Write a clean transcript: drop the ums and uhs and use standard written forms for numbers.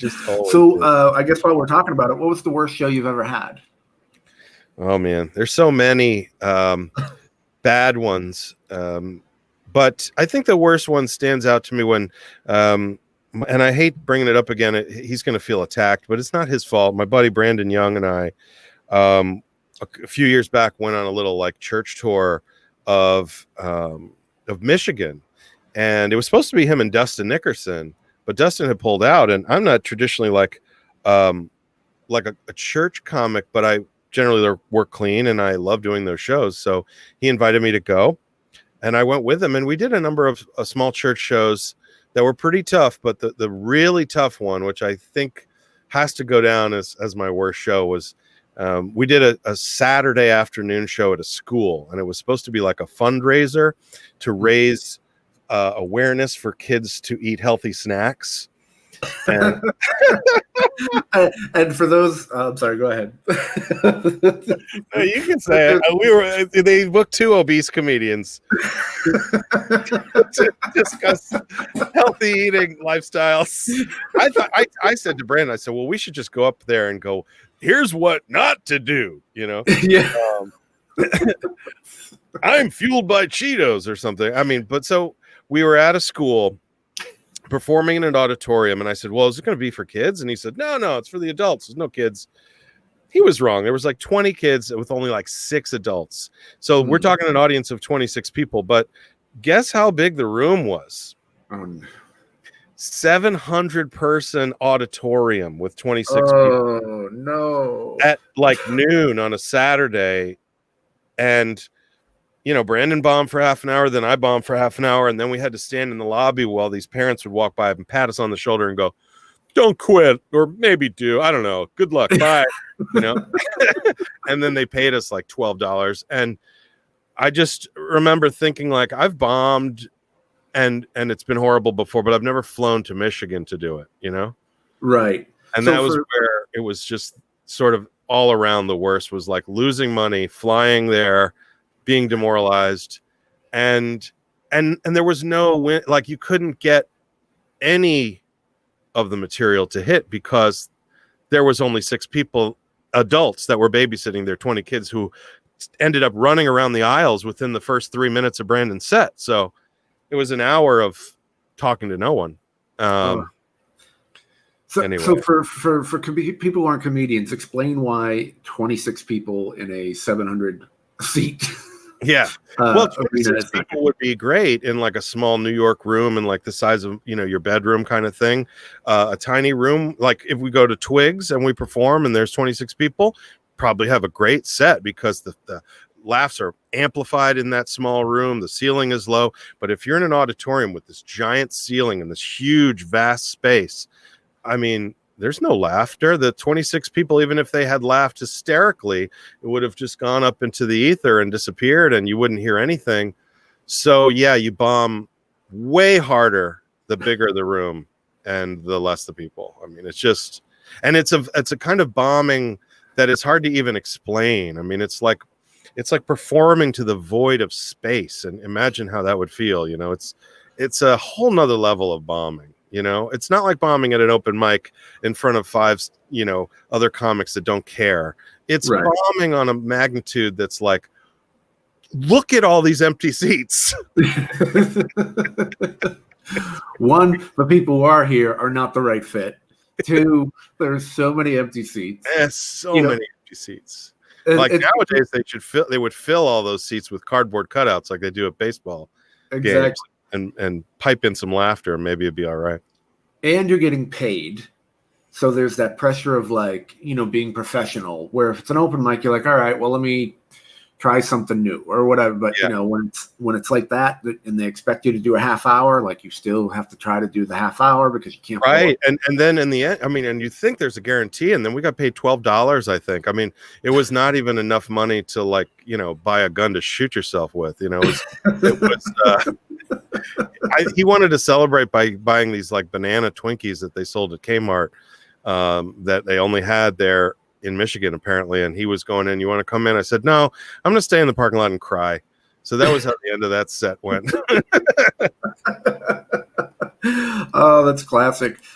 just always So did. I guess while we're talking about it, what was the worst show you've ever had? Oh man, there's so many bad ones. But I think the worst one stands out to me when, and I hate bringing it up again. He's going to feel attacked, but it's not his fault. My buddy Brandon Young and I, a few years back, went on a little like church tour of Michigan, and it was supposed to be him and Dustin Nickerson, but Dustin had pulled out. And I'm not traditionally like a church comic, but I generally work clean, and I love doing those shows. So he invited me to go. And I went with him, and we did a number of small church shows that were pretty tough. But the really tough one, which I think has to go down as my worst show, was we did a Saturday afternoon show at a school. And it was supposed to be like a fundraiser to raise awareness for kids to eat healthy snacks. And, and for those, I'm sorry, go ahead. no, you can say it. They booked 2 obese comedians to discuss healthy eating lifestyles. I said to Brandon, I said, well, we should just go up there and go, here's what not to do, Yeah. I'm fueled by Cheetos or something. I mean, but so we were at a school performing in an auditorium, and I said, well, is it going to be for kids? And he said, no, it's for the adults. There's no kids. He was wrong. There was like 20 kids with only like 6 adults. So we're talking an audience of 26 people, but guess how big the room was? 700 person auditorium with 26 people. Oh no. At like noon on a Saturday. And Brandon bombed for half an hour, then I bombed for half an hour, and then we had to stand in the lobby while these parents would walk by and pat us on the shoulder and go, don't quit, or maybe do. I don't know. Good luck. Bye. And then they paid us like $12. And I just remember thinking, like, I've bombed and it's been horrible before, but I've never flown to Michigan to do it, Right. And so that was where it was just sort of all around the worst, was like losing money, flying there, being demoralized, and there was no win. Like, you couldn't get any of the material to hit because there was only 6 people, adults, that were babysitting their 20 kids, who ended up running around the aisles within the first 3 minutes of Brandon's set. So it was an hour of talking to no one. Anyway. So for people who aren't comedians, explain why 26 people in a 700 seat. Yeah. Well, 26 people would be great in like a small New York room and like the size of, your bedroom kind of thing. A tiny room, like if we go to Twigs and we perform and there's 26 people, probably have a great set because the laughs are amplified in that small room. The ceiling is low. But if you're in an auditorium with this giant ceiling and this huge, vast space, I mean, there's no laughter. The 26 people, even if they had laughed hysterically, it would have just gone up into the ether and disappeared, and you wouldn't hear anything. So yeah, you bomb way harder the bigger the room and the less the people. I mean, it's just, and it's a kind of bombing that is hard to even explain. I mean, it's like performing to the void of space, and imagine how that would feel. It's a whole nother level of bombing. It's not like bombing at an open mic in front of 5, other comics that don't care. It's right. Bombing on a magnitude that's like, look at all these empty seats. 1, the people who are here are not the right fit. 2, there's so many empty seats. Yes, so many empty seats. Like nowadays, they would fill all those seats with cardboard cutouts like they do at baseball games. And pipe in some laughter, and maybe it'd be all right. And you're getting paid. So there's that pressure of like, being professional, where if it's an open mic, you're like, all right, well, let me try something new or whatever. But when it's like that and they expect you to do a half hour, like you still have to try to do the half hour because you can't. Right. And then in the end, I mean, and you think there's a guarantee, and then we got paid $12, I think. I mean, it was not even enough money to like, buy a gun to shoot yourself with, it was he wanted to celebrate by buying these like banana Twinkies that they sold at Kmart that they only had there in Michigan, apparently. And he was going in, you want to come in? I said, no, I'm going to stay in the parking lot and cry. So that was how the end of that set went. Oh, that's classic.